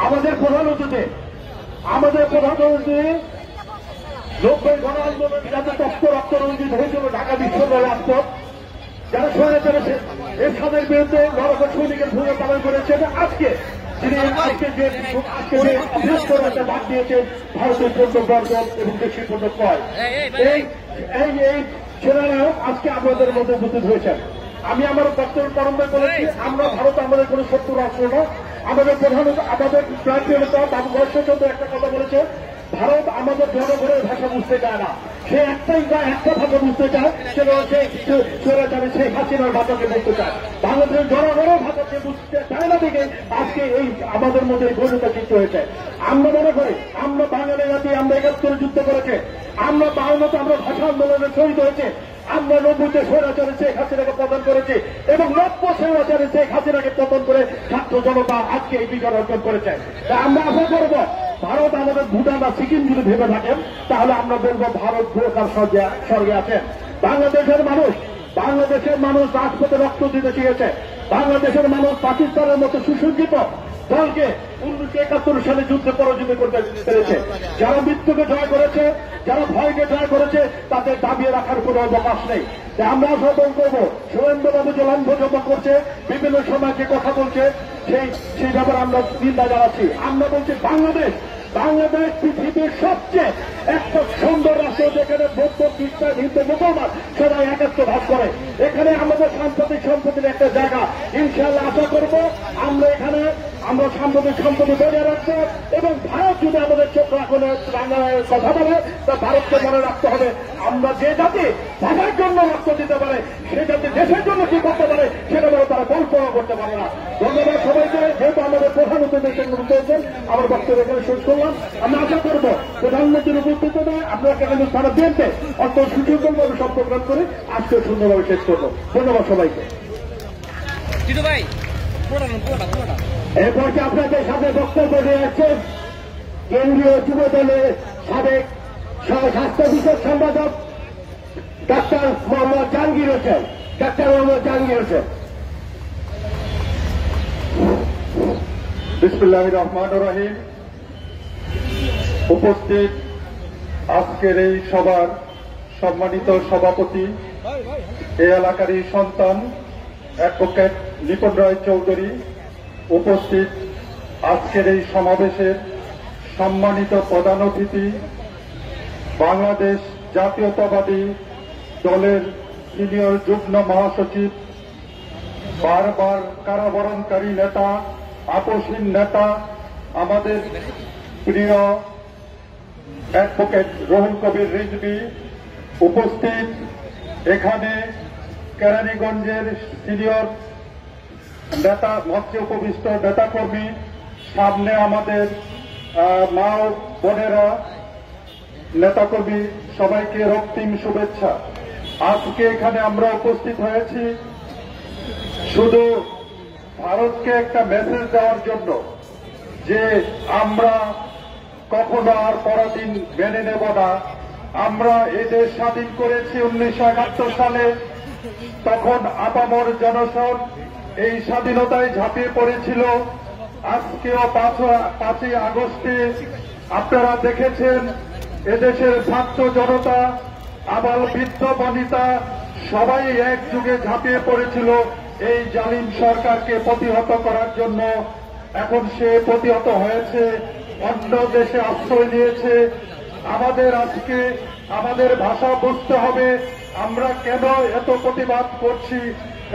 আমাদের প্রধান অতিথি 90 গণ আন্দোলন যাতে তপ্ত রক্ত রঞ্জিত হয়েছিল ঢাকা বিশ্ববিদ্যালয় রাজপথ, যারা সরে চলেছে এরশাদের বিরুদ্ধে লড়াকু সৈনিকের ভূমিকা পালন করেছেন। আজকে বাদ দিয়েছে ভারতের পণ্য বর্জন এবং দেশীয় পণ্য ক্রয়। এই সেনানায়ক আজকে আমাদের মধ্যে উপস্থিত হয়েছেন। আমি আমার বক্তব্য প্রারম্ভ করেছি, আমরা ভারত আমাদের কোন শত্রু রাষ্ট্র না। আমাদের প্রধানত আমাদের প্রান্তীয় নেতা বাবু বর্ষচন্দ্র একটা কথা বলেছে, ভারত আমাদের জনগণের ভাষা বুঝতে চায় না, সে একটা ভাষা বুঝতে চায়, সেটা হচ্ছে শেখ হাসিনার ভাষাকে বুঝতে চায়। বাংলাদেশের জনগণের ভাষাকে বুঝতে চায় না দেখে আজকে এই আমাদের মধ্যে এই বৈধতা সৃষ্টি হয়েছে। আমরা মনে করি আমরা বাঙালি জাতি, আমরা 71 যুদ্ধ করেছে, আমরা 52 আমরা ভাষা আন্দোলনে শহীদ হয়েছে, আমরা 90-তে স্বৈরাচারে শেখ হাসিনাকে পতন করেছি এবং 90 স্বৈরাচারে শেখ হাসিনাকে পতন করে ছাত্র জনতা আজকে এই বিজয় অর্জন করেছে। আমরা আশা করব ভারত আমাদের ভুটান বা সিকিম যদি ভেবে থাকেন তাহলে আমরা বলবো ভারত ভূতার স্বর্গে আছেন। বাংলাদেশের মানুষ রাজপথে রক্ত দিতে চেয়েছে। বাংলাদেশের মানুষ পাকিস্তানের মতো সুসজ্জিত দলকে 1971 সালে যুদ্ধে পরাজিত করতে পেরেছে। যারা মৃত্যুকে জয় করেছে, যারা ভয়কে জয় করেছে, তাদের দাবিয়ে রাখার কোন অবকাশ নেই। আমরা আহ্বান করবো, সুরেন্দ্রবাবু যে লম্বজমা করছে, বিভিন্ন সময় যে কথা বলছে, সেই ব্যাপারে আমরা চিন্তা জানাচ্ছি। আমরা বলছি বাংলাদেশ পৃথিবীর সবচেয়ে একটা সুন্দর রাষ্ট্র, যেখানে বৌদ্ধ খ্রিস্টান হিন্দু মুসলমান সবাই একাত্ম ভাগ করে। এখানে আমাদের সাম্প্রতিক সম্পত্তির একটা জায়গা। ইনশাআল্লাহ আশা করবো আমরা সাম্প্রতিক সম্পত্তি বজায় রাখবো এবং ভারত যদি আমাদের চোখ রাখলে বাংলার কথা বলে তা ভারতকে মনে রাখতে হবে আমরা যে জাতি ভাষার জন্য রক্ত দিতে পারে, সে জাতি দেশের জন্য কি করতে পারে সেটা বলে তারা কল্পনা করতে পারে না। ধন্যবাদ সবাইকে। যেহেতু আমাদের প্রধান অতিথি হয়েছেন, আমার বক্তব্য এখানে শেষ করলাম। আমরা আশা করবো প্রধানমন্ত্রীর উপস্থিত নয় আপনারা কেন স্থানে দিয়েছে অত সুযোগভাবে সব প্রোগ্রাম করে আজকে সুন্দরভাবে শেষ করবো। ধন্যবাদ সবাইকে। এরপর আপনাদের সাথে বক্তব্য দিয়ে যাচ্ছেন কেন্দ্রীয় যুব দলের সাবেক স্বাস্থ্য বিষয়ক সম্পাদক ডাক্তার মোহাম্মদ জাহাঙ্গীর হোসেন। বিসমিল্লাহির রহমানির রহিম। উপস্থিত আজকের এই সভার সম্মানিত সভাপতি, এই এলাকারই সন্তান অ্যাডভোকেট নিপন রায় চৌধুরী, উপস্থিত আজকের এই সমাবেশের সম্মানিত প্রধান অতিথি, বাংলাদেশ জাতীয়তাবাদী দলের সিনিয়র যুগ্ম মহাসচিব, বারবার কারাবরণকারী নেতা, আপসহীন নেতা, আমাদের প্রিয় অ্যাডভোকেট রুহুল কবির রিজভী, উপস্থিত এখানে কেরানীগঞ্জের সিনিয়র নেতা, মঞ্চে উপবিষ্ট নেতাকর্মী, সামনে আমাদের মা ও বোনেরা, নেতাকর্মী, সবাইকে রক্তিম শুভেচ্ছা। আজকে এখানে আমরা উপস্থিত হয়েছি শুধু ভারতকে একটা মেসেজ দেওয়ার জন্য যে আমরা কখনো আর পরাধীন মেনে নেব না। আমরা এই দেশ স্বাধীন করেছি 1971 সালে, তখন আপামর জনসন এই স্বাধীনতায় ঝাঁপিয়ে পড়েছিল। আজকেও 5ই আগস্টে আপনারা দেখেছেন এদেশের ছাত্র জনতা, আবাল বৃদ্ধ বনিতা সবাই একযুগে ঝাঁপিয়ে পড়েছিল এই জালিম সরকারকে প্রতিহত করার জন্য। এখন সে প্রতিহত হয়েছে, অন্য দেশে আশ্রয় নিয়েছে। আমাদের আজকে আমাদের ভাষা বুঝতে হবে, আমরা কেন এত প্রতিবাদ করছি।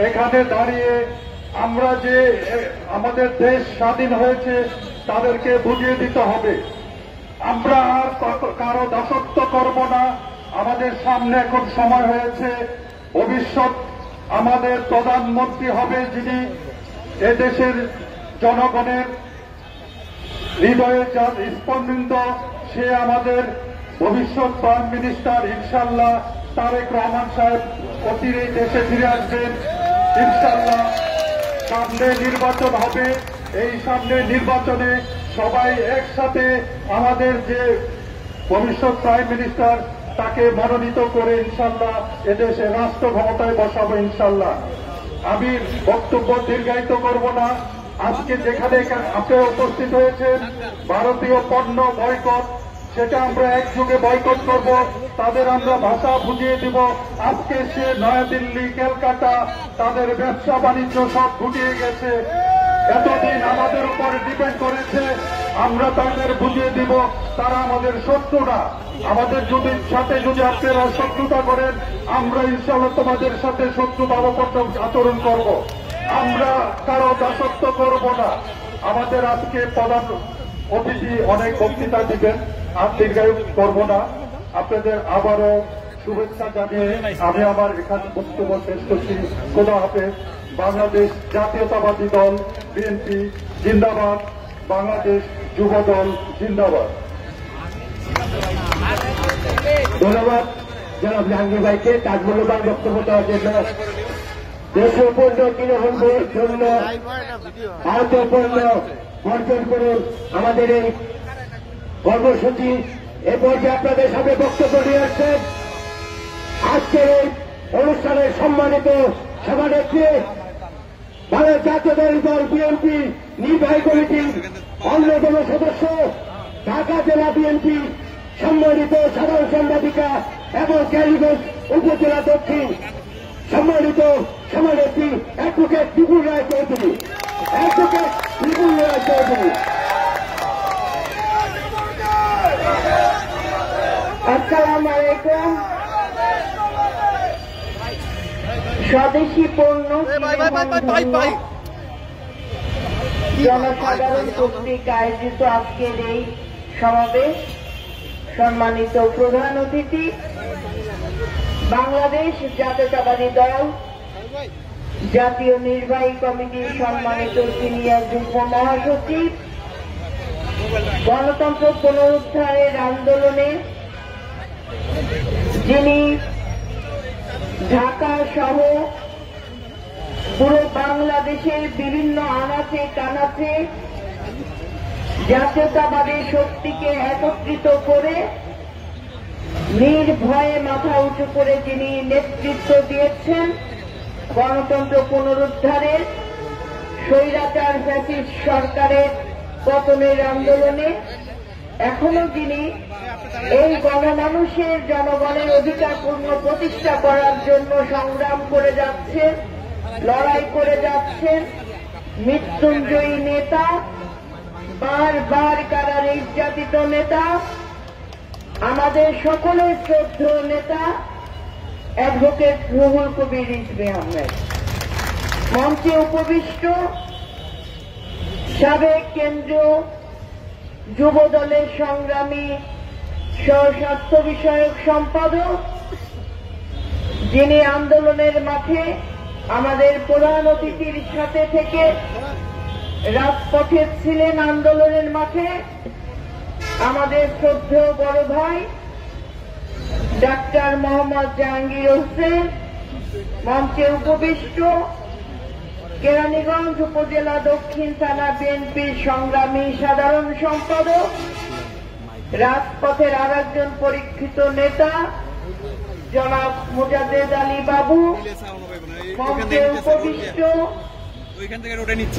এখানে দাঁড়িয়ে আমরা যে আমাদের দেশ স্বাধীন হয়েছে তাদেরকে বুঝিয়ে দিতে হবে। আমরা আর কারো দাসত্ব করব না। আমাদের সামনে এখন সময় হয়েছে, ভবিষ্যৎ আমাদের প্রধানমন্ত্রী হবে যিনি এদেশের জনগণের হৃদয়ে যার স্পন্দিত, সে আমাদের ভবিষ্যৎ প্রাইম মিনিস্টার ইনশাল্লাহ তারেক রহমান সাহেব অচিরেই দেশে ফিরে আসবেন ইনশাল্লাহ। সামনে নির্বাচন হবে, এই সামনে নির্বাচনে সবাই একসাথে আমাদের যে ভবিষ্যৎ প্রাইম মিনিস্টার তাকে মনোনীত করে ইনশাল্লাহ এদেশে রাষ্ট্র ক্ষমতায় বসাবো ইনশাল্লাহ। আমি বক্তব্য দীর্ঘায়িত করব না, আজকে যেখানে আপনারা উপস্থিত হয়েছেন ভারতীয় পণ্য বয়কট, সেটা আমরা একযোগে বয়কট করব। তাদের আমরা ভাষা বুঝিয়ে দিব। আজকে সে নয়াদিল্লি, ক্যালকাটা তাদের ব্যবসা বাণিজ্য সব গুটিয়ে গেছে। এতদিন আমাদের উপর ডিপেন্ড করেছে, আমরা তাদের বুঝিয়ে দিব তারা আমাদের শত্রু না। আমাদের সাথে যদি আপনারা শত্রুতা করেন, আমরা ইনশাআল্লাহ তোমাদের সাথে শত্রুতাবদ্ধ আচরণ করব। আমরা কারো দাসত্ব করব না। আমাদের আজকে প্রধান অতিথি অনেক বক্তৃতা দিবেন, আর দীর্ঘায়ু করব না। আপনাদের আবারও শুভেচ্ছা জানিয়ে আমি আমার এখানে বক্তব্য শেষ করছি। খোদা হাফেজ। বাংলাদেশ জাতীয়তাবাদী দল বিএনপি জিন্দাবাদ। বাংলাদেশ যুব দল জিন্দাবাদ। ধন্যবাদ জনাব জাহাঙ্গীর ভাইকে তার মূল্যবান বক্তব্য দেওয়ার জন্য। দেশীয় পণ্য কিনে জন্য ভারতীয় পণ্য বর্জন করুন আমাদের এই কর্মসূচি। এ পর্যায়ে আপনাদের সামনে বক্তব্য নিয়ে আসছেন আজকের এই অনুষ্ঠানের সম্মানিত সভানেত্রী, বাংলাদেশ জাতীয়তাবাদী দল বিএনপি নির্বাহী কমিটির অন্যতম সদস্য, ঢাকা জেলা বিএনপি সম্মানিত সাধারণ সম্পাদিকা এবং ক্যারিগঞ্জ উপজেলা দক্ষিণ সম্মানিত সভানেত্রী অ্যাডভোকেট বিপুল রায় চৌধুরী। অ্যাডভোকেট বিপুল রায় চৌধুরী। আসসালামু আলাইকুম। স্বদেশী পণ্য জনসাধারণ কর্তৃক আয়োজিত আজকের এই সমাবেশ, সম্মানিত প্রধান অতিথি, বাংলাদেশ জাতীয়তাবাদী দল জাতীয় নির্বাহী কমিটির সম্মানিত সিনিয়র যুগ্ম মহাসচিব, গণতন্ত্র পুনরুদ্ধারের আন্দোলনে যিনি ঢাকা সহ পুরো বাংলাদেশের বিভিন্ন আনাচে কানাচে জাতীয়তাবাদী শক্তিকে একত্রিত করে নির্ভয়ে মাথা উঁচু করে যিনি নেতৃত্ব দিয়েছেন গণতন্ত্র পুনরুদ্ধারের, স্বৈরাচার ফ্যাসিস্ট সরকারের পতনের আন্দোলনে, এখনো যিনি এই গণমানুষের জনগণের অধিকার পূর্ণ প্রতিষ্ঠা করার জন্য সংগ্রাম করে যাচ্ছেন, লড়াই করে যাচ্ছেন, মৃত্যুঞ্জয়ী নেতা, বারবার কারা নির্যাতিত নেতা, আমাদের সকলের শ্রদ্ধেয় নেতা অ্যাডভোকেট রুহুল কবির রিজভী আহমেদ। মঞ্চে উপবিষ্ট সাবেক কেন্দ্রীয় যুব দলের সংগ্রামী স্বাস্থ্য বিষয়ক সম্পাদক, যিনি আন্দোলনের মাঠে আমাদের প্রধান অতিথির সাথে থেকে রাজপথে ছিলেন আন্দোলনের মাঠে, আমাদের শ্রদ্ধেয় বড় ভাই ডাক্তার মোহাম্মদ জাহাঙ্গীর হোসেন। মঞ্চে উপবিষ্ট কেরানীগঞ্জ উপজেলা দক্ষিণ থানা বিএনপির সংগ্রামী সাধারণ সম্পাদক, রাজপথের আর একজন পরীক্ষিত নেতা জনাব মুজাদ্দেদ আলী বাবু। মঞ্চে উপবিষ্ট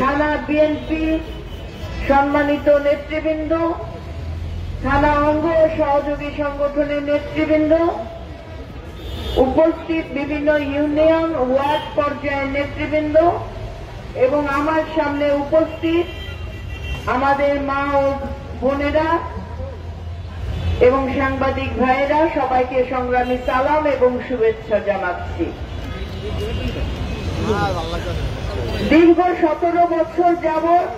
থানা বিএনপি সম্মানিত নেতৃবৃন্দ, থানা অঙ্গ সহযোগী সংগঠনের নেতৃবৃন্দ, উপস্থিত বিভিন্ন ইউনিয়ন ওয়ার্ড পর্যায়ের নেতৃবৃন্দ এবং আমার সামনে উপস্থিত আমাদের মা ও বোনেরা এবং সাংবাদিক ভাইয়েরা, সবাইকে সংগ্রামী সালাম এবং শুভেচ্ছা জানাচ্ছি। দীর্ঘ 17 বছর যাবৎ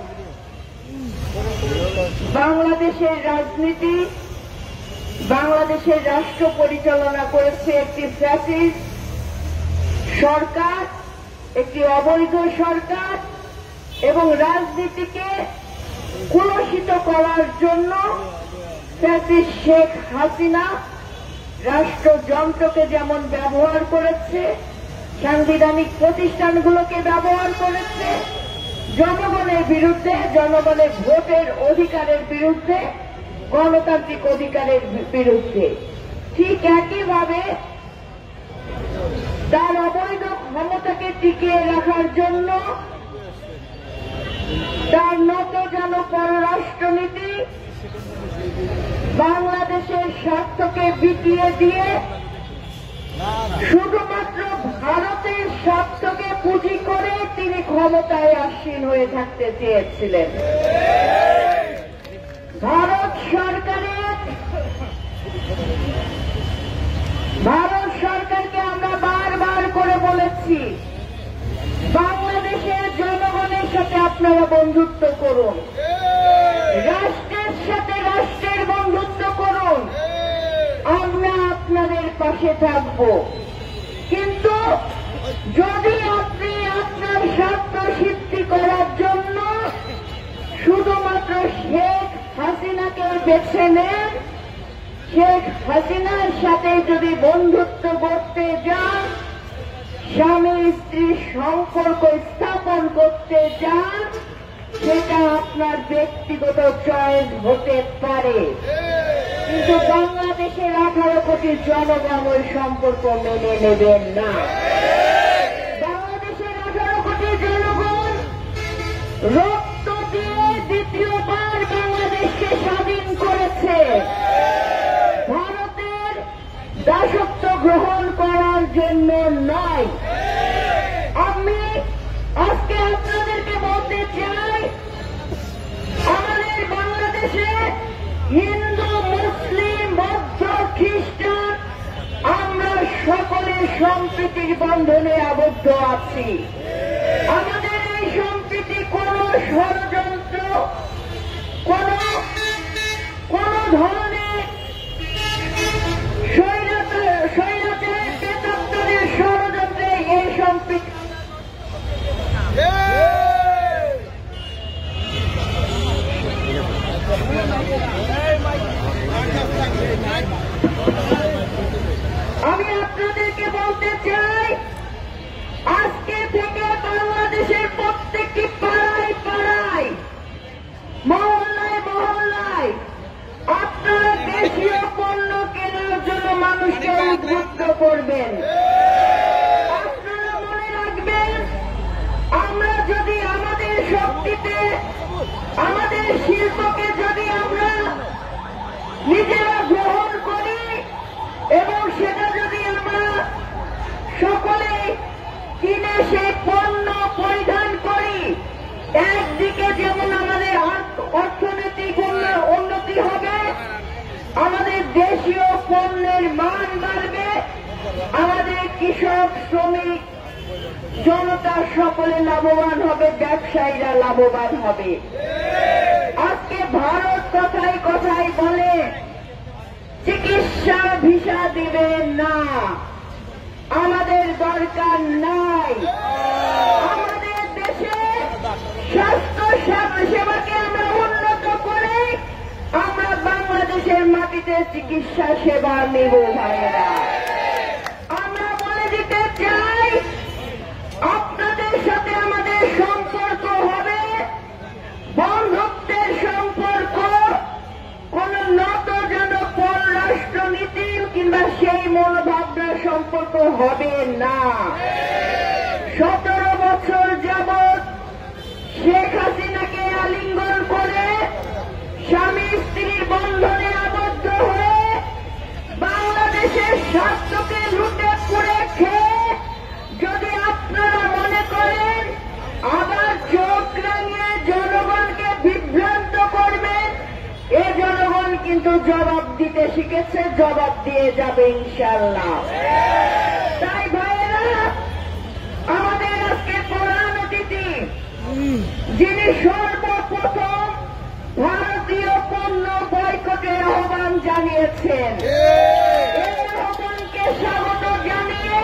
বাংলাদেশের রাজনীতি, বাংলাদেশের রাষ্ট্র পরিচালনা করেছে একটি ফ্যাসিস্ট সরকার, একটি অবৈধ সরকার, এবং রাজনীতিকে কুলসিত করার জন্য ফ্যাসিস্ট শেখ হাসিনা রাষ্ট্রযন্ত্রকে যেমন ব্যবহার করেছে, সাংবিধানিক প্রতিষ্ঠানগুলোকে ব্যবহার করেছে, জনগণের বিরুদ্ধে, জনগণের ভোটের অধিকারের বিরুদ্ধে, গণতান্ত্রিক অধিকারের বিরুদ্ধে, ঠিক একইভাবে তার অবৈধ ক্ষমতাকে টিকিয়ে রাখার জন্য তার নত যেন পররাষ্ট্রনীতি বাংলাদেশের স্বার্থকে বিকিয়ে দিয়ে শুধুমাত্র ভারতের স্বার্থকে পুঁজি করে তিনি ক্ষমতায় আসীন হয়ে থাকতে চেয়েছিলেন। ভারত সরকারকে আমরা বারবার করে বলেছি, বাংলাদেশের জনগণের সাথে আপনারা বন্ধুত্ব করুন, রাষ্ট্রের সাথে রাষ্ট্রের বন্ধুত্ব করুন, আমরা আপনাদের পাশে থাকব। কিন্তু যদি আপনি আপনার স্বার্থ সিদ্ধি করার জন্য শুধুমাত্র শেখ হাসিনাকে বেছে নেন, শেখ হাসিনার সাথে যদি বন্ধুত্ব করতে যান, স্বামী স্ত্রীর সম্পর্ক স্থাপন করতে যান, সেটা আপনার ব্যক্তিগত চয়েস হতে পারে, কিন্তু বাংলাদেশের 18 কোটি জনগণ ওই সম্পর্ক মেনে নেবেন না। বাংলাদেশের 18 কোটি জনগণ রক্ত দিয়ে দ্বিতীয়বার বাংলাদেশকে স্বাধীন করেছে, ভারতের দাসত্ব গ্রহণ করার জন্য নয়। আমি আজকে আপনাদেরকে বলতে চাই, আমাদের বাংলাদেশে হিন্দু, মুসলিম, বৌদ্ধ, খ্রিস্টান আমরা সকলে সম্প্রীতির বন্ধনে আবদ্ধ আছি। আমাদের এই সম্প্রীতি কোন ষড়যন্ত্র, কোন ধরনের স্বৈরাচারের প্রেতাত্মাদের ষড়যন্ত্রে এই সম্প্রীতি আমি আপনাদেরকে বলতে চাই, আজকে থেকে বাংলাদেশের প্রত্যেকটি পাড়ায় পাড়ায়, মহল্লায় মহল্লায় আপনারা দেশীয় পণ্য কেনার জন্য মানুষকে উদ্বুদ্ধ করবেন। আপনারা মনে রাখবেন, আমরা যদি আমাদের শক্তিতে, আমাদের শিল্পকে যদি আমরা নিজেরা গ্রহণ করি এবং সেটা যদি আমরা সকলে কিনে সেই পণ্য পরিধান করি, একদিকে যেমন আমাদের অর্থনৈতিক উন্নতি হবে, আমাদের দেশীয় পণ্যের মান বাড়বে, আমাদের কৃষক, শ্রমিক, জনতা সকলে লাভবান হবে, ব্যবসায়ীরা লাভবান হবে। আজকে ভারত কথায় কথায় বলে চিকিৎসা ভিসা দিবেন না, আমাদের দরকার নাই। আমাদের দেশে স্বাস্থ্য সেবাকে আমরা উন্নত করে আমরা বাংলাদেশের মাটিতে চিকিৎসা সেবা নেব ভাইয়েরা। আমরা বলে দিতে চাই, আপনাদের সাথে আমাদের সম্পর্ক হবে বন্ধুত্বের সম্পর্ক, কোন নত যেন পররাষ্ট্রনীতি কিংবা সেই মনোভাবনার সম্পর্ক হবে না। 17 বছর যাবৎ শেখ হাসিনাকে আলিঙ্গন করে স্বামী স্ত্রীর বন্ধনে আবদ্ধ হয়ে বাংলাদেশের স্বার্থকে লুটে পুড়ে খেয়ে যদি আপনারা মনে করেন আবার চোখ রাঙিয়ে জনগণকে বিভ্রান্ত করবেন, এ জনগণ কিন্তু জবাব দিতে শিখেছে, জবাব দিয়ে যাবে ইনশাআল্লাহ। তাই ভাইয়েরা, আমাদের আজকে প্রধান অতিথি যিনি সর্বপ্রথম ভারতীয় পণ্য বয়কটের আহ্বান জানিয়েছেন, এই আহ্বানকে স্বাগত জানিয়ে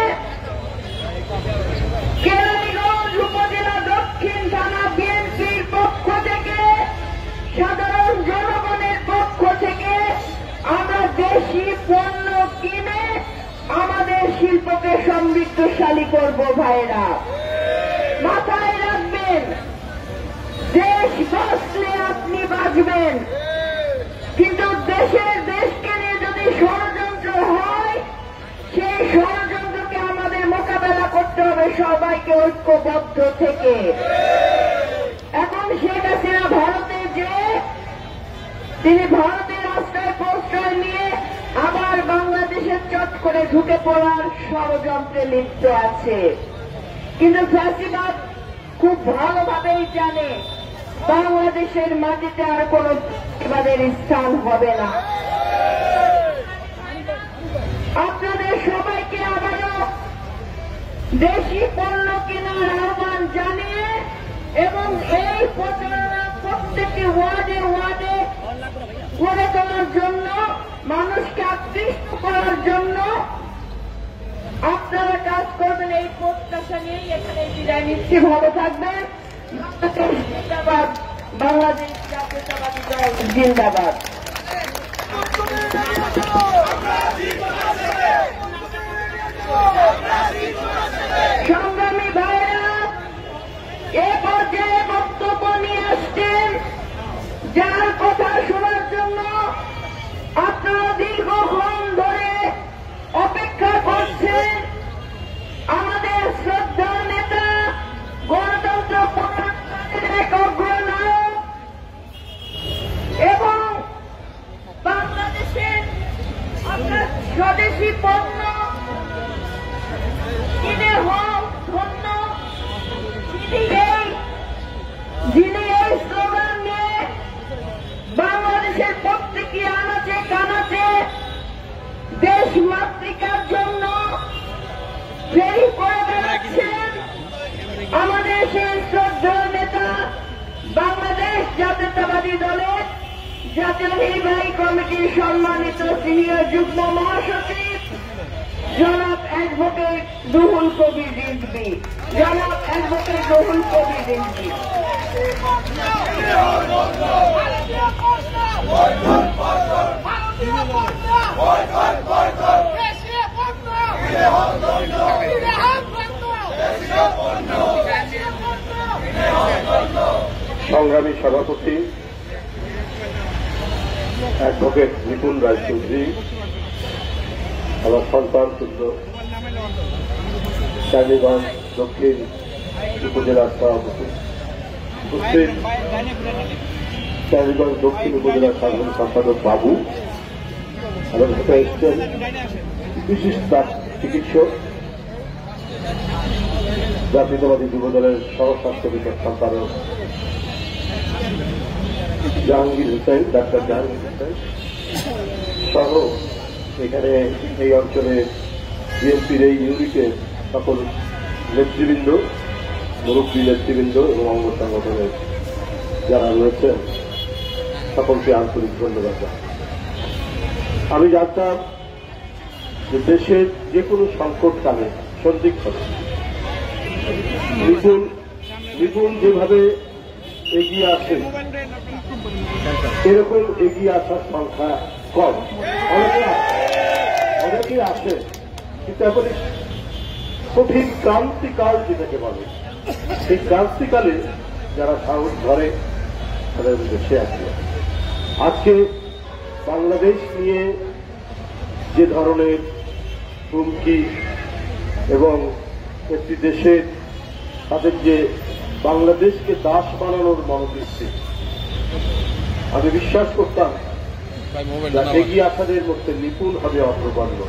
কেরানীগঞ্জ উপজেলা দক্ষিণ থানা বিএনপির পক্ষ থেকে, সাধারণ জনগণের পক্ষ থেকে আমরা দেশি পণ্য কিনে আমাদের শিল্পকে সমৃদ্ধশালী করব ভাইরা। মাথায় রাখবেন, দেশ বাঁচলে আপনি বাঁচবেন, কিন্তু দেশকে নিয়ে যদি ষড়যন্ত্র হয়, সেই ষড়যন্ত্রকে আমাদের মোকাবেলা করতে হবে সবাইকে ঐক্যবদ্ধ থেকে। এখন তিনি ভারতের আশ্রয় প্রশ্রয় নিয়ে আবার বাংলাদেশের চট করে ঢুকে পড়ার ষড়যন্ত্রে লিপ্ত আছে। কিন্তু ফ্যাসিবাদ খুব ভালোভাবেই জানে বাংলাদেশের মাটিতে আর কোন ফ্যাসিবাদের স্থান হবে না। আপনাদের সবাইকে আবারও দেশি পণ্য কেনার আহ্বান জানিয়ে এবং এই প্রচারণা প্রত্যেকটি ওয়ার্ডে ওয়ার্ডে করে তোলার জন্য, মানুষকে আকৃষ্ট করার জন্য আপনারা কাজ করবেন, এই প্রত্যাশা নিয়েই এখানে বিদায় নিচ্ছি। ভালো থাকবেন। জিন্দাবাদ, বাংলাদেশ জাতীয়তাবাদী দল জিন্দাবাদ। সংগ্রামী ভাইরা, এ পর্যায়ে বক্তব্য নিয়ে আসছেন যার কথা শোনার জন্য আপনারা দীর্ঘক্ষণ ধরে অপেক্ষা করছেন। আমাদের শ্রদ্ধার নেতা, গণতন্ত্র পরিষদের এক অগ্রনায়ক এবং বাংলাদেশের আপনার স্বদেশী পণ্য কিনে হোক ধন্য, যিনি এই স্লোগান নিয়ে বাংলাদেশের প্রত্যেকটি আনাচে কানাচে দেশ মাতৃকার জন্য ফেরি করে বেড়াচ্ছেন, আমাদের সেই শ্রদ্ধেয় নেতা, বাংলাদেশ জাতীয়তাবাদী দলের জাতীয় নির্বাহী কমিটির সম্মানিত সিনিয়র যুগ্ম মহাসচিব জনাব অ্যাডভোকেট রুহুল কবির রিজভী। জনাব অ্যাডভোকেট রুহুল কবির রিজভী। সংগ্রামী সভাপতি অ্যাডভোকেট নিপুণ রায় চৌধুরী, আমার সন্তান পুত্র, চাঁদীগঞ্জ দক্ষিণ উপজেলার সভাপতি, উপস্থিত চাঁদীগঞ্জ দক্ষিণ উপজেলার সাধারণ সম্পাদক বাবু, আমার সাথে এসছেন বিশিষ্ট চিকিৎসক, জাতীয়তাবাদী যুব দলের সহস্বাস্থ্য বিষয়ক সম্পাদক জাহাঙ্গীর হোসেন, ডাক্তার জাহাঙ্গীর হোসেন সহ এখানে এই অঞ্চলে বিএনপির এই ইউনিটের সকল নেতৃবৃন্দ, মুরব্বী নেতৃবৃন্দ এবং অঙ্গ সংগঠনের যারা রয়েছেন সকলকে আন্তরিক ধন্যবাদ। আমি জানতাম যে দেশের যে কোনো সংকটকালে সন্দিগ্ধতা নিপুণ যেভাবে এগিয়ে আসে এরকম এগিয়ে আসার সংখ্যা কম, অনেকেই আসে, কিন্তু এখন কঠিন ক্রান্তিকাল যেটাকে বলে, সেই ক্রান্তিকালে যারা সাহস ধরে তাদের দেশে আসে। আজকে বাংলাদেশ নিয়ে যে ধরনের হুমকি এবং একটি দেশের তাদের যে বাংলাদেশকে দাস বানানোর মনোবৃত্তি, আমি বিশ্বাস করতাম এগিয়ে আসাদের মধ্যে নিপুণ হবে অগ্রগণ্য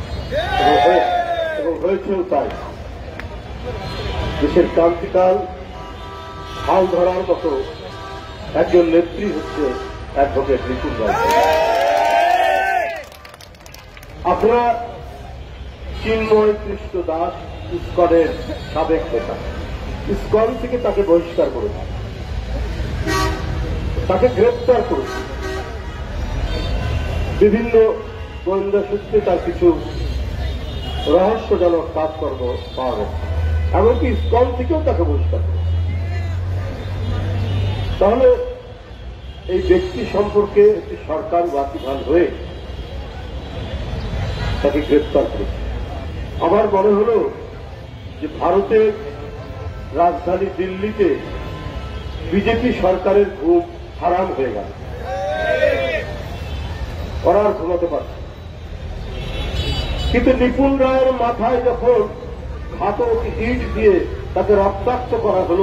এবং হয়েছেও তাই। দেশের ক্রান্তিকাল হাল ধরার মতো একজন নেত্রী হচ্ছে অ্যাডভোকেট নিপুণ রায়। আপনারা চিন্ময় কৃষ্ণ দাস ইসকনের সাবেক নেতা, ইসকন থেকে তাকে বহিষ্কার করেছে, তাকে গ্রেপ্তার করেছে, বিভিন্ন গোয়েন্দা সূত্রে তার কিছু রহস্যজনক কাজকর্ম পাওয়া গেছে, এমনকি ইসকন থেকেও তাকে বহিষ্কার করেছে। তাহলে এই ব্যক্তি সম্পর্কে একটি সরকার ওয়াকিবহাল হয়ে তাকে গ্রেপ্তার করেছে। আমার মনে হল যে ভারতের রাজধানী দিল্লিতে বিজেপি সরকারের ঘুম হারাম হয়ে গেল, ওরা আর ঘুমাতে পারছে। কিন্তু নিপুণ রায়ের মাথায় যখন ঘাতক ইট দিয়ে তাকে রক্তাক্ত করা হল,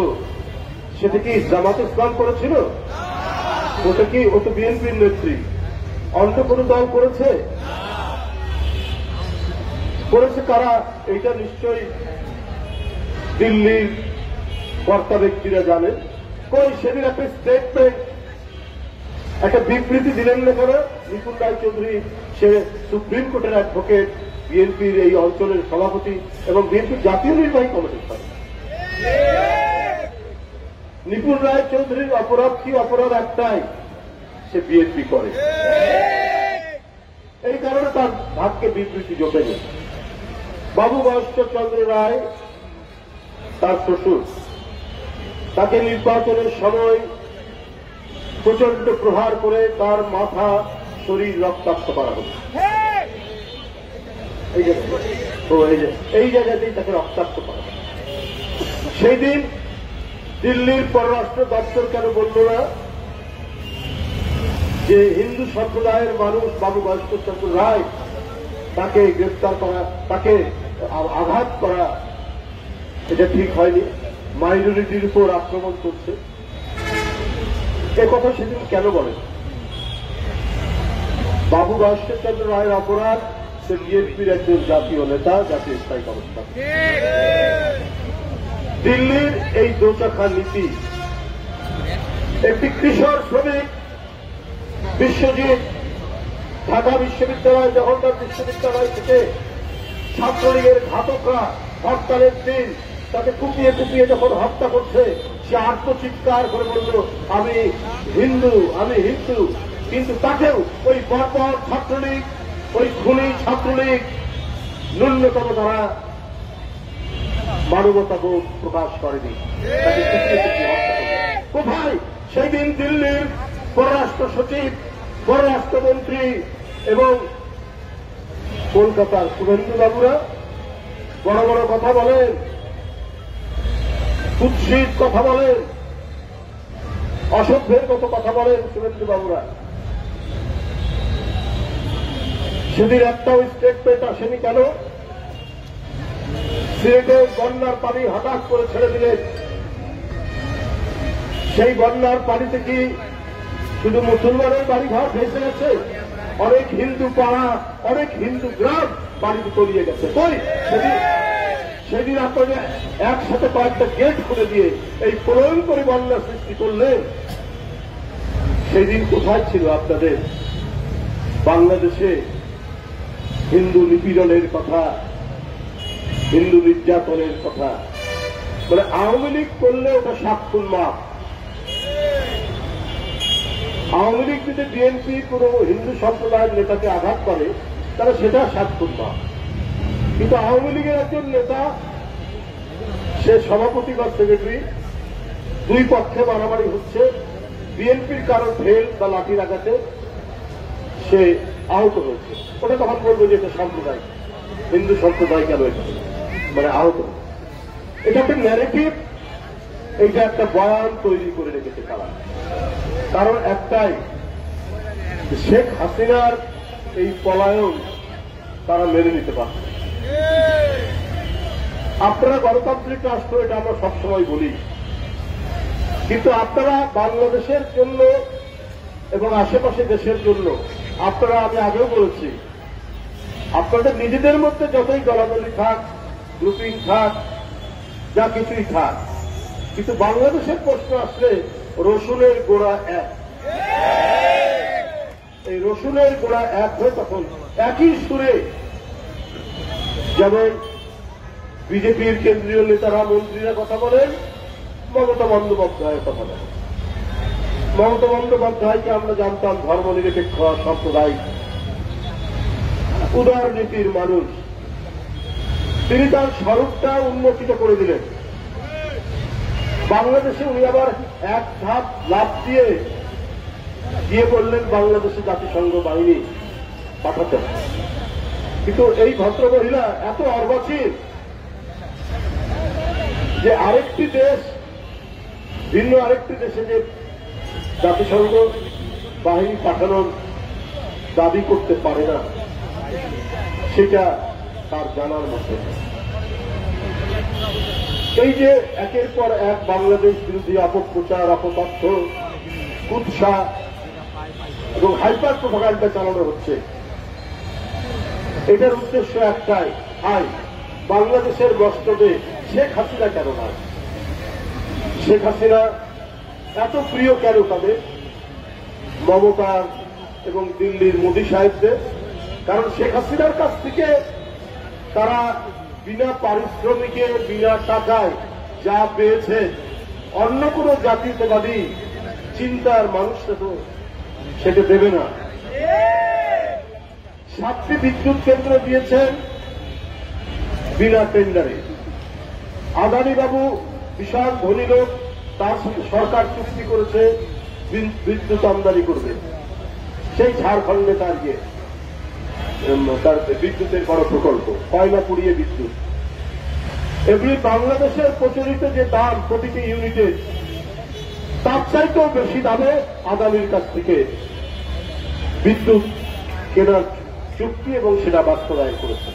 সেটা কি জামাত ইসলাম করেছিল? ওটা কি? ও তো বিএনপির নেত্রী, অন্য কোন দল করেছে? করেছে কারা? এটা নিশ্চয়ই দিল্লির কর্তা ব্যক্তিরা জানেন। কই সেদিন একটা স্টেটমেন্ট, একটা বিবৃতি দিলেন না কেন? নিপুণ রায়চৌধুরী, সে সুপ্রিম কোর্টের অ্যাডভোকেট, বিএনপির এই অঞ্চলের সভাপতি এবং বিএনপির জাতীয় নির্বাহী কমিটির সভাপতি। নিপুণ রায়চৌধুরীর অপরাধ কি? অপরাধ একটাই, সে বিএনপি করে। এই কারণে তার ভাগ্যে বিবৃতি জমে নেই। বাবু ভাস্কর চন্দ্র রায়, তার শ্বশুর, তাকে নির্বাচনের সময় প্রচন্ড প্রহার করে তার মাথা, শরীর রক্তাক্ত করা হল। এই জায়গাতেই তাকে রক্তাক্ত করা হল। সেই দিন দিল্লির পররাষ্ট্র দপ্তর কেন বলল না যে হিন্দু সম্প্রদায়ের মানুষ বাবু ভাস্কর চন্দ্র রায়, তাকে গ্রেফতার করা, তাকে আঘাত করা এটা ঠিক হয়নি, মাইনরিটির উপর আক্রমণ করছে? এ কথা সেদিন কেন বলেন? বাবু ভাস্কর চন্দ্র রায়ের অপরাধ, সে বিএনপির একজন জাতীয় নেতা, জাতীয় স্থায়ী কমিটি। দিল্লির এই দোচাখা নীতি, একটি কৃষক শ্রমিক বিশ্বজিৎ ঢাকা বিশ্ববিদ্যালয়, জওহরলাল বিশ্ববিদ্যালয় থেকে ছাত্রলীগের ঘাতকরা হরতালের দিন তাকে কুপিয়ে কুপিয়ে যখন হত্যা করছে, সে আত্মচিৎকার করে বলল আমি হিন্দু, আমি হিন্দু। কিন্তু তাকেও ওই বর্বর ছাত্রলীগ, ওই খুনি ছাত্রলীগ ন্যূনতম তারা মানবতাবোধ প্রকাশ করেনি, তাকে কুপিয়ে কুপিয়ে হত্যা করল। কোথায় সেই দিন দিল্লির পররাষ্ট্র সচিব, পররাষ্ট্রমন্ত্রী এবং কলকাতার শুভেন্দু বাবুরা বড় বড় কথা বলেন, কুৎসিত কথা বলেন, অসভ্যের মতো কথা বলেন শুভেন্দু বাবুরা। সেদিন একটাও স্টেটমেন্ট আসেনি কেন? সিলেটে বন্যার পানি হঠাৎ করে ছেড়ে দিলেন। সেই বন্যার পানিতে কি শুধু মুসলমানের বাড়িঘর ভেসে গেছে? অনেক হিন্দু পাড়া, অনেক হিন্দু গ্রাম বাড়িতে তলিয়ে গেছে। কই সেদিন আপনাদের একসাথে কয়েকটা গেট খুলে দিয়ে এই প্রলয়ঙ্করী বন্যা সৃষ্টি করলেন। সেদিন কোথায় ছিল আপনাদের? বাংলাদেশে হিন্দু নিপীড়নের কথা, হিন্দু নির্যাতনের কথা, মানে আওয়ামী লীগ করলে ওটা সাক্ষুর মাপ। আওয়ামী লীগ যদি বিএনপি কোন হিন্দু সম্প্রদায়ের নেতাকে আঘাত করে তাহলে সেটা সাক্ষুর মাপ। কিন্তু আওয়ামী লীগের একজন নেতা, সে সভাপতি বা সেক্রেটারি, দুই পক্ষে মারামারি হচ্ছে, বিএনপির কারো ঢেল বা লাঠির আঘাতে সে আহত হয়েছে, ওটা তখন বলবো যে এটা সাম্প্রদায়িক, হিন্দু সম্প্রদায় কেন এটা মানে আহত। এটা একটা ন্যারেটিভ, এইটা একটা বয়ান তৈরি করে রেখেছে তারা। কারণ একটাই, শেখ হাসিনার এই পলায়ন তারা মেনে নিতে পারছে। আপনারা গণতান্ত্রিক রাষ্ট্র, এটা আমরা সবসময় বলি, কিন্তু আপনারা বাংলাদেশের জন্য এবং আশেপাশে দেশের জন্য আপনারা, আমি আগেও বলেছি, আপনাদের নিজেদের মধ্যে যতই দলাদলি থাক, গ্রুপিং থাক, যা কিছুই থাক, কিন্তু বাংলাদেশের প্রশ্ন আসলে রসুনের গোড়া এক। এই রসুনের গোড়া এক হয়ে তখন একই সুরে, যেমন বিজেপির কেন্দ্রীয় নেতারা, মন্ত্রীরা কথা বলেন, মমতা বন্দ্যোপাধ্যায়ের কথা বলেন। মমতা বন্দ্যোপাধ্যায়কে আমরা জানতাম ধর্মনিরপেক্ষ, সাম্প্রদায়িক, উদারনীতির মানুষ। তিনি তার স্বরূপটা উন্মোচিত করে দিলেন। বাংলাদেশে উনি আবার এক ধাপ লাভ দিয়ে বললেন বাংলাদেশে জাতিসংঘ বাহিনী পাঠাতে। কিন্তু এই ভদ্রমহিলা এত অর্বাচীন যে আরেকটি দেশ, ভিন্ন আরেকটি দেশে যে জাতিসংঘ বাহিনী পাঠানোর দাবি করতে পারে না, সেটা তার জানার মধ্যে। এই যে একের পর এক বাংলাদেশ বিরোধী অপপ্রচার, অপতথ্য, কুৎসা, এবং হাইপার প্রোপাগান্ডা চালানো হচ্ছে। এটার উদ্দেশ্য একটাই, বাংলাদেশের মস্তকে শেখ হাসিনা কেন নয়? শেখ হাসিনা এত প্রিয় কেন তাদের মমতা এবং দিল্লির মোদী সাহেবদের? কারণ শেখ হাসিনার কাছ থেকে তারা বিনা পারিশ্রমিকে বিনা টাকায় যা পেয়েছে, অন্য কোনো জাতীয়তাবাদী চিন্তার মানুষটা তো সেটা দেবে না। 7টি বিদ্যুৎ কেন্দ্র দিয়েছেন বিনা টেন্ডারে। আদানি বাবু বিশাল ধনী লোক, তার সঙ্গে সরকার চুক্তি করেছে বিদ্যুৎ আমদানি করবে। সেই ঝাড়খণ্ডে তার বিদ্যুতের বড় প্রকল্প, কয়লা পুড়িয়ে বিদ্যুৎ। এমনি বাংলাদেশের প্রচলিত যে দাম প্রতিটি ইউনিটের, তার চাইতেও বেশি দামে আদানির কাছ থেকে বিদ্যুৎ কেনার চুক্তি এবং সেটা বাস্তবায়ন করেছে।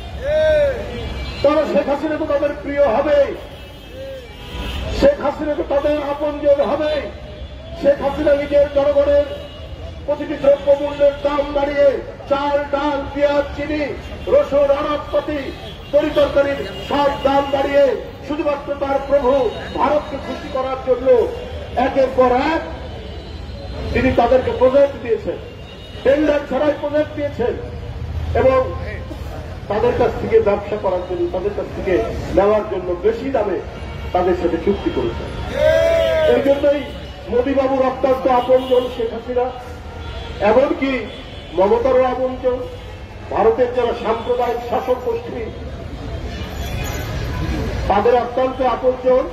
তারা শেখ হাসিনা তো তাদের প্রিয় হবে, শেখ হাসিনা তো তাদের আপনজন হবে। শেখ হাসিনা নিজের জনগণের প্রতিটি দ্রব্য মূল্যের দাম বাড়িয়ে চাল, ডাল, পেঁয়াজ, চিনি, রসুন, আনাজপাতি, তরিতরকারির সব দাম বাড়িয়ে শুধুমাত্র তার প্রভু ভারতকে খুশি করার জন্য একের পর এক তিনি তাদেরকে প্রজেক্ট দিয়েছেন, টেন্ডার ছাড়াই প্রজেক্ট দিয়েছেন এবং তাদের কাছ থেকে ব্যবসা করার জন্য, তাদের কাছ থেকে নেওয়ার জন্য বেশি দামে তাদের সাথে চুক্তি করেছেন। এই জন্যই মোদীবাবুর অত্যন্ত আপনজন শেখ হাসিনা, এমনকি মমতারও আপনজন, ভারতের যারা সাম্প্রদায়িক শাসক গোষ্ঠী তাদের অত্যন্ত আপনজন।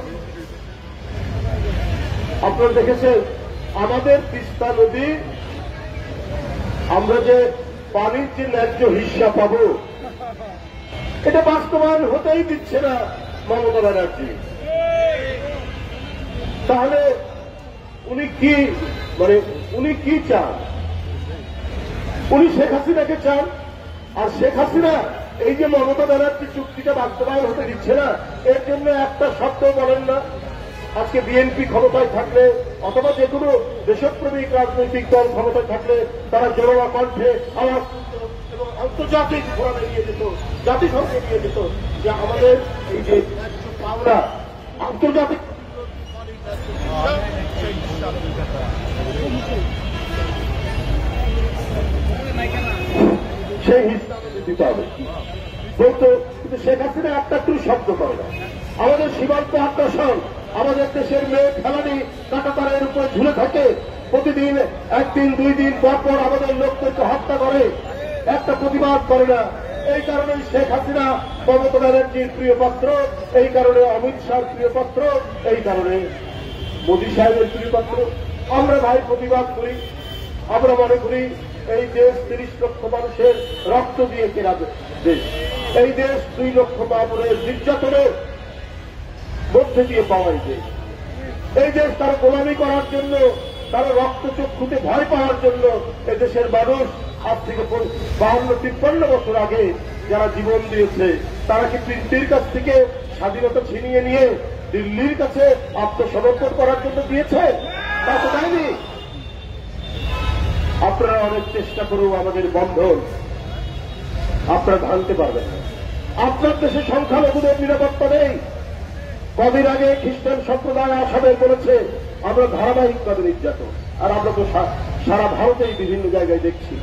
আপনারা দেখেছেন আমাদের তিস্তা নদী আমরা যে পানির যে ন্যায্য হিস্সা পাব, এটা বাস্তবায়ন হতেই দিচ্ছে না মমতা ব্যানার্জি। তাহলে উনি কি চান? উনি শেখ হাসিনাকে চান। আর শেখ হাসিনা এই যে মমতা ব্যানার্জি চুক্তিটা বাস্তবায়ন হতে দিচ্ছে না, এর জন্য একটা শব্দ বলেন না। আজকে বিএনপি ক্ষমতায় থাকলে অথবা যে কোনো দেশপ্রেমিক রাজনৈতিক দল ক্ষমতায় থাকলে তারা জনতা কণ্ঠে আওয়াজ এবং আন্তর্জাতিক ফোরামে নিয়ে যেত, জাতিসংঘে নিয়ে যেত যে আমাদের এই যে পাওনা আন্তর্জাতিক সেই হিসাবে দিতে হবে বলতো। কিন্তু শেখ হাসিনা একটা শব্দ করে না। আমাদের সীমান্ত আগ্রাসন, আমাদের দেশের মেয়ে ফেলানি কাঁটাতারের উপরে ঝুলে থাকে, প্রতিদিন একদিন দুই দিন পর পর আমাদের লোকদেরকে হত্যা করে, একটা প্রতিবাদ করে না। এই কারণে শেখ হাসিনা মমতা ব্যানার্জির প্রিয় পাত্র, এই কারণে অমিত শাহর প্রিয় পাত্র, এই কারণে মোদী সাহেবের প্রিয় পাত্র। আমরা ভাই প্রতিবাদ করি, আমরা মনে করি এই দেশ 30 লক্ষ মানুষের রক্ত দিয়ে কেনা দেশ, এই দেশ 2 লক্ষ মানুষের নির্যাতনের মধ্যে দিয়ে পাওয়া দেশ। এই দেশ তারা গোলামি করার জন্য, তারা রক্তচক্ষুতে ভয় পাওয়ার জন্য এদেশের মানুষ আজ থেকে 52-53 বছর আগে যারা জীবন দিয়েছে, তারা কি দিল্লির কাছ থেকে স্বাধীনতা ছিনিয়ে নিয়ে দিল্লির কাছে আত্মসমর্পণ করার জন্য দিয়েছে? তা তো দেয়নি। আপনারা অনেক চেষ্টা করেও আমাদের বন্ধন আপনারা ভাঙতে পারবেন না। আপনার দেশে সংখ্যালঘুদের নিরাপত্তা নেই। কদিন আগে খ্রিস্টান সম্প্রদায় আসামে বলেছে আমরা ধারাবাহিকভাবে নির্যাতন, আর আমরা তো সারা ভারতেই বিভিন্ন জায়গায় দেখছি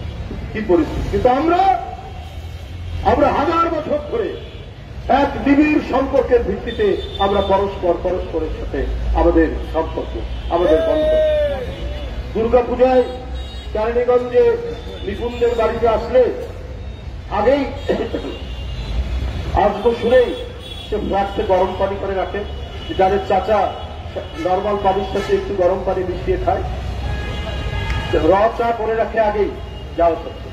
কি পরিস্থিতি। কিন্তু আমরা 1000 বছর ধরে এক নিবিড় সম্পর্কের ভিত্তিতে আমরা পরস্পরের সাথে আমাদের সম্পর্ক, আমাদের বন্ধন। দুর্গাপূজায় চারণীগঞ্জে নিপুণদের বাড়িতে আসলে আগেই আসবো শুনেই সে ফ্লাক্সে গরম পানি করে রাখে, যাদের চাচা নর্মাল পানির সাথে একটু গরম পানি মিশিয়ে খায়, র চা করে রাখে আগেই যাওয়া সত্ত্বে।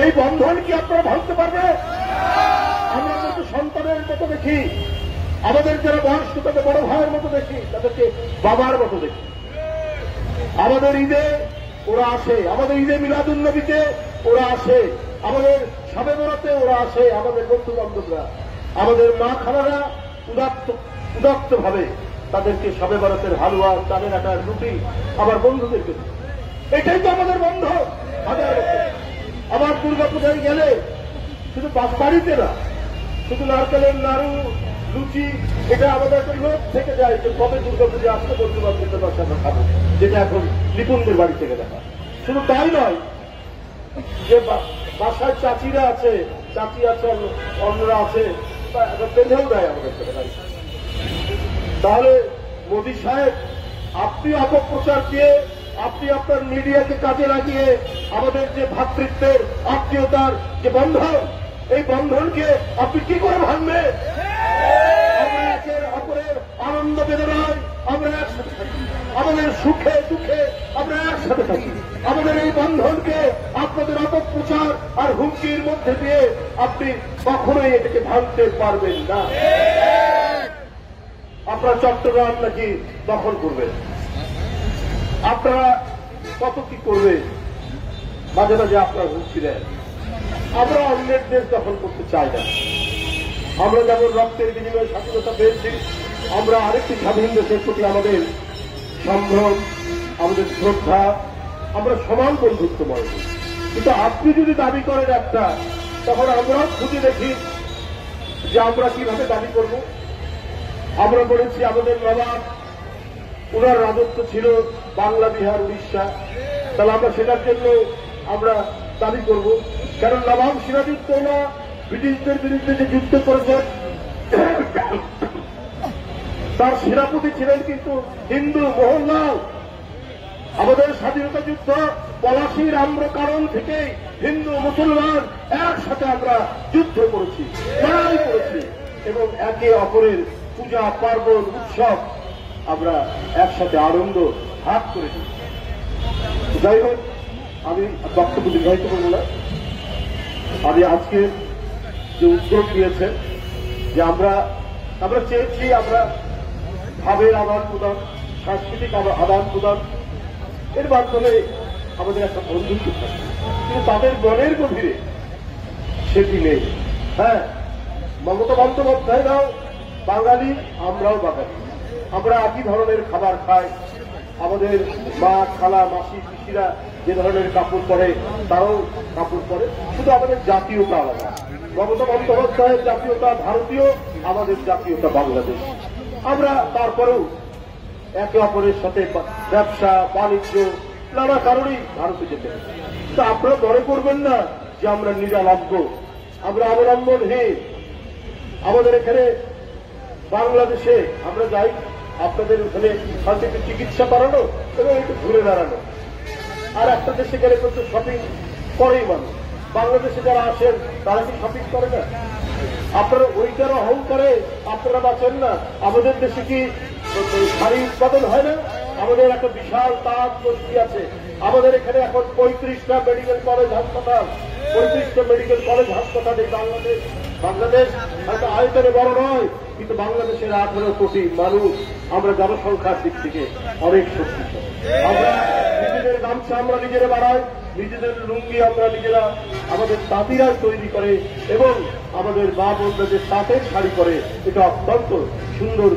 এই বন্ধন কি আপনারা ভাবতে পারবে? আমরা কিন্তু সন্তানের মতো দেখি, আমাদের যারা বয়স্ক তাদের বড় ভাইয়ের মতো দেখি, তাদেরকে বাবার মতো দেখি। আমাদের ঈদে ওরা আসে, আমাদের ঈদে মিলাদুন্নবীতে ওরা আসে, আমাদের শবে বরাতে ওরা আসে, আমাদের বন্ধু বান্ধবরা, আমাদের মা খালারা উদাত্ত ভাবে তাদেরকে শবে বরাতের হালুয়া, চালের আটার রুটি আমার বন্ধুদেরকে। এটাই তো আমাদের বন্ধন। হাজার বছর। আবার দুর্গাপূজায় গেলে শুধু বাড়িতে না, শুধু নারকেলের নাড়ু লুচি, এটা আমাদের একটা লোক থেকে যায় যে কবে দুর্গাপূজা আসতে বলতে পারতে পারছে আমরা খাবো, যেটা এখন নিপুণদের বাড়ি থেকে দেখা। শুধু তাই নয়, যে বাসায় চাচিরা আছে, চাচি আছে, অন্যরা আছে, বেঁধেও দেয় আমাদের থেকে বাড়ি। তাহলে মোদী সাহেব, আপনি অপপ্রচার দিয়ে, আপনি আপনার মিডিয়াকে কাজে লাগিয়ে আমাদের যে ভ্রাতৃত্বের আত্মীয়তার যে বন্ধন, এই বন্ধনকে আপনি কি করে ভাঙবেন? আমরা একের অপরের আনন্দ বেদনায় আমরা একসাথে থাকি, আমাদের সুখে দুঃখে আমরা একসাথে থাকি। আমাদের এই বন্ধনকে আপনাদের অপপ্রচার আর হুমকির মধ্যে দিয়ে আপনি কখনোই এটাকে ভাঙতে পারবেন না। আপনারা চট্টগ্রাম নাকি দখল করবেন, আপনারা কত কি করবে, মাঝে মাঝে আপনারা হুমকি দেন। আমরা অন্যের দেশ দখল করতে চাই না। আমরা যেমন রক্তের বিনিময়ে স্বাধীনতা পেয়েছি, আমরা আরেকটি স্বাধীন দেশের প্রতি আমাদের সম্ভ্রম, আমাদের শ্রদ্ধা, আমরা সমান বন্ধুত্ব মনে করি। কিন্তু আপনি যদি দাবি করেন একটা, তখন আমরাও খুঁজে দেখি যে আমরা কিভাবে দাবি করব। আমরা বলেছি আমাদের নবাব, ওনার রাজত্ব ছিল বাংলা, বিহার, উড়িষ্যা, তাহলে আমরা সেটার জন্য আমরা দাবি করব। কারণ নবাব সিরাজউদ্দৌলা ব্রিটিশদের বিরুদ্ধে যে যুদ্ধ করেছেন, তার সেনাপতি ছিলেন কিন্তু হিন্দু, মোহনলাল। আমাদের স্বাধীনতা যুদ্ধ পলাশির আম্রকারণ থেকে হিন্দু মুসলমান একসাথে আমরা যুদ্ধ করেছি, লড়াই করেছি, এবং একে অপরের পূজা পার্বণ উৎসব আমরা একসাথে আনন্দ ভাগ করেছি। যাই হোক, আমি বক্তব্য দীর্ঘায়িত করব না। আমি আজকে যে উদ্যোগ নিয়েছেন যে আমরা চেয়েছি আমরা ভাবের আদান প্রদান, সাংস্কৃতিক আদান প্রদান, এর মাধ্যমে আমাদের একটা বন্ধুত্ব থাকে, কিন্তু তাদের মনের গভীরে সেটি নেই। হ্যাঁ, মমতা বন্দ্যোপাধ্যায়রাও বাঙালি, আমরাও বাঙালি, আমরা একই ধরনের খাবার খাই। আমাদের মা, খালা, মাসি, পিসিরা যে ধরনের কাপড় পরে তারাও কাপড় পরে, শুধু আমাদের জাতীয়তা আলাদা। মমতা বন্দ্যোপাধ্যায়ের জাতীয়তা ভারতীয়, আমাদের জাতীয়তা বাংলাদেশ। আমরা তারপরেও একে অপরের সাথে ব্যবসা বাণিজ্য নানা কারণেই ভারতে যেতে হবে। তো আপনারা মনে করবেন না যে আমরা নিরালজ্জ, আমরা অবলম্বনহীন। আমাদের এখানে বাংলাদেশে আমরা যাই, আপনাদের ওখানে শান্তিতে চিকিৎসা করানো এবং একটু ঘুরে দাঁড়ানো। আর একটা দেশে গেলে কিন্তু শপিং করেই মানুষ। বাংলাদেশে যারা আসেন তারা কি শপিং করে না? আপনারা ওইটার অহংকারে আপনারা বাঁচেন না। আমাদের দেশে কি শাড়ি উৎপাদন হয় না? আমাদের একটা বিশাল তাঁত গোষ্ঠী আছে। আমাদের এখানে এখন 35টা মেডিকেল কলেজ হাসপাতাল, 35টা মেডিকেল কলেজ হাসপাতাল এই বাংলাদেশ হয়তো আয়তনে বড় নয়, কিন্তু বাংলাদেশের 18 কোটি মানুষ, আমরা জনসংখ্যার দিক থেকে অনেক শক্তিশালী। আমরা নিজেদের গামছা আমরা নিজেরা বাড়াই, নিজেদের লুঙ্গি আমরা নিজেরা, আমাদের তাঁতিরা তৈরি করে, এবং আমাদের মা বোনরা যে তাঁতের শাড়ি পরে, এটা অত্যন্ত সুন্দর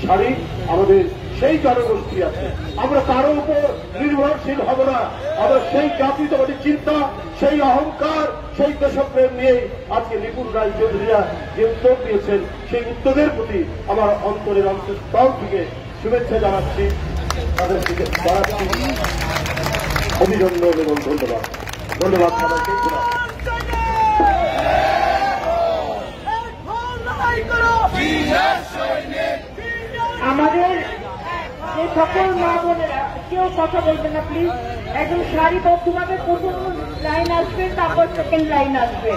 শাড়ি। আমাদের সেই জনগোষ্ঠী আছে, আমরা কারো উপর নির্ভরশীল হব না। আমরা সেই জাতীয়তাবাদী চিন্তা, সেই অহংকার, সেই দেশপ্রেম নিয়ে আজকে নিপুণ রায় চৌধুরীরা যে উদ্যোগ নিয়েছেন, সেই উদ্যোগের প্রতি আমার অন্তরের অন্তঃস্থল থেকে শুভেচ্ছা জানাচ্ছি, তাদের থেকে জানাচ্ছি অভিনন্দন এবং ধন্যবাদ। ধন্যবাদ সবাইকে। আমাদের যে সকল মা বোনেরা, কেউ কথা বলবেন না প্লিজ, একদম সারিবদ্ধভাবে প্রথম লাইন আসবে, তারপর সেকেন্ড লাইন আসবে,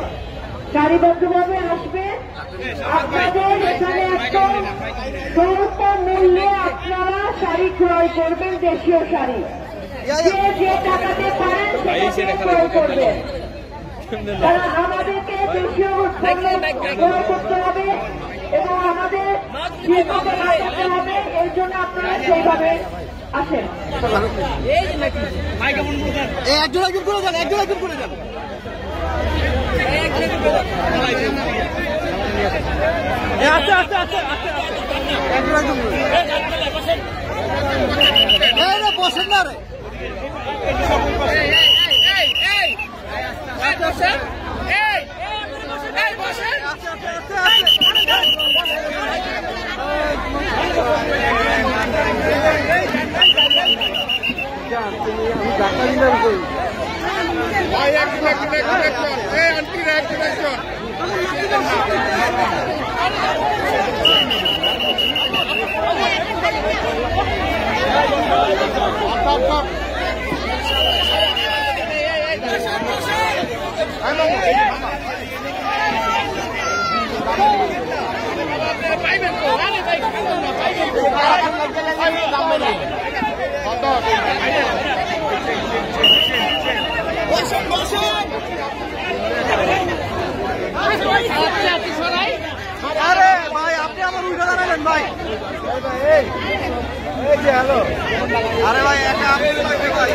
সারিবদ্ধভাবে আসবে। আপনাদের এখানে একদম স্বল্প মূল্যে আপনারা শাড়ি ক্রয় করবেন, দেশীয় শাড়ি, যে টাকাতে পারেন সেটা ক্রয় করবেন। কারণ আমাদেরকে দেশীয় ক্রয় করতে হবে এবং আমাদের শিল্পকে বাঁচাতে হবে, এই জন্য আপনারা সেইভাবে আসেন। একজন করে যান, একজন করে যান। আচ্ছা আচ্ছা আচ্ছা আচ্ছা, বসেন না রে। আরে ভাই আপনি আমার উল্টো দাঁড়ালেন ভাই এই যে হ্যালো আরে ভাই একা আপনি ভাই